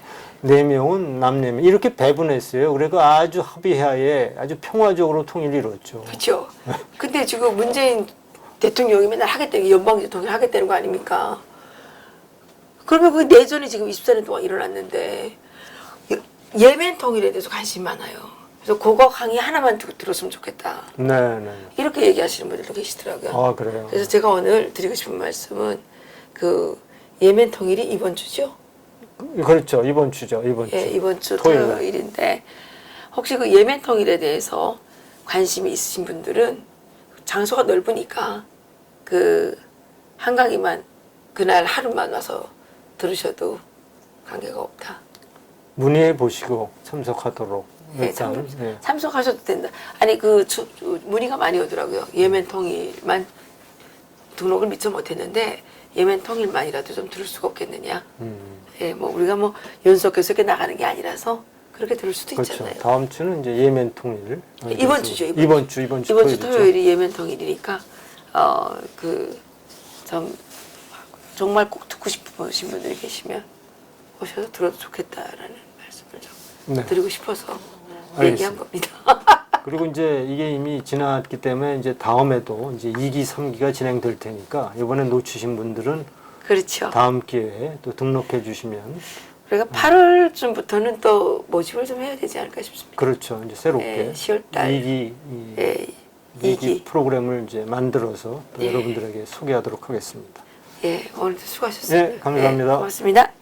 4명은 남예멘 이렇게 배분했어요. 그래가 아주 합의하에 아주 평화적으로 통일을 이뤘죠. 그렇죠. 근데 지금 문재인 대통령이 맨날 하겠다는 게 연방제 통일 하겠다는 거 아닙니까? 그러면 그 내전이 지금 24년 동안 일어났는데 예멘 통일에 대해서 관심이 많아요. 그래서 그거 강의 하나만 들었으면 좋겠다. 네, 네. 이렇게 얘기하시는 분들도 계시더라고요. 아, 그래요. 그래서 제가 오늘 드리고 싶은 말씀은 그 예멘 통일이 이번 주죠? 그렇죠. 이번 주죠. 이번 주. 예, 이번 주 토요일 날. 토요일인데 혹시 그 예멘 통일에 대해서 관심이 있으신 분들은 장소가 넓으니까 그 한강이만 그날 하루만 와서 들으셔도 관계가 없다. 문의해 보시고 참석하도록 예, 일단 예. 참석하셔도 된다. 아니 문의가 많이 오더라고요. 예멘 통일만 등록을 미처 못했는데 예멘 통일만이라도 좀 들을 수가 없겠느냐. 예, 뭐 우리가 뭐 연속해서 이렇게 나가는 게 아니라서 그렇게 들을 수도 그렇죠. 있잖아요. 다음 주는 이제 예멘 통일. 이번 주죠. 이번 주 이번 주 토요일이죠. 토요일이 예멘 통일이니까 그 좀 정말 꼭 듣고 싶으신 분들이 계시면 오셔서 들어도 좋겠다라는 말씀을 좀 네. 드리고 싶어서 알겠습니다. 얘기한 겁니다. 그리고 이제 이게 이미 지났기 때문에 이제 다음에도 이제 2기, 3기가 진행될 테니까 이번에 놓치신 분들은 그렇죠. 다음 기회에 또 등록해 주시면 그러니까 8월쯤부터는 또 모집을 좀 해야 되지 않을까 싶습니다. 그렇죠. 이제 새롭게 예, 10월 달. 2기 예, 2기 2기. 프로그램을 이제 만들어서 또 예. 여러분들에게 소개하도록 하겠습니다. 예, 오늘도 수고하셨습니다. 네, 감사합니다. 예, 고맙습니다.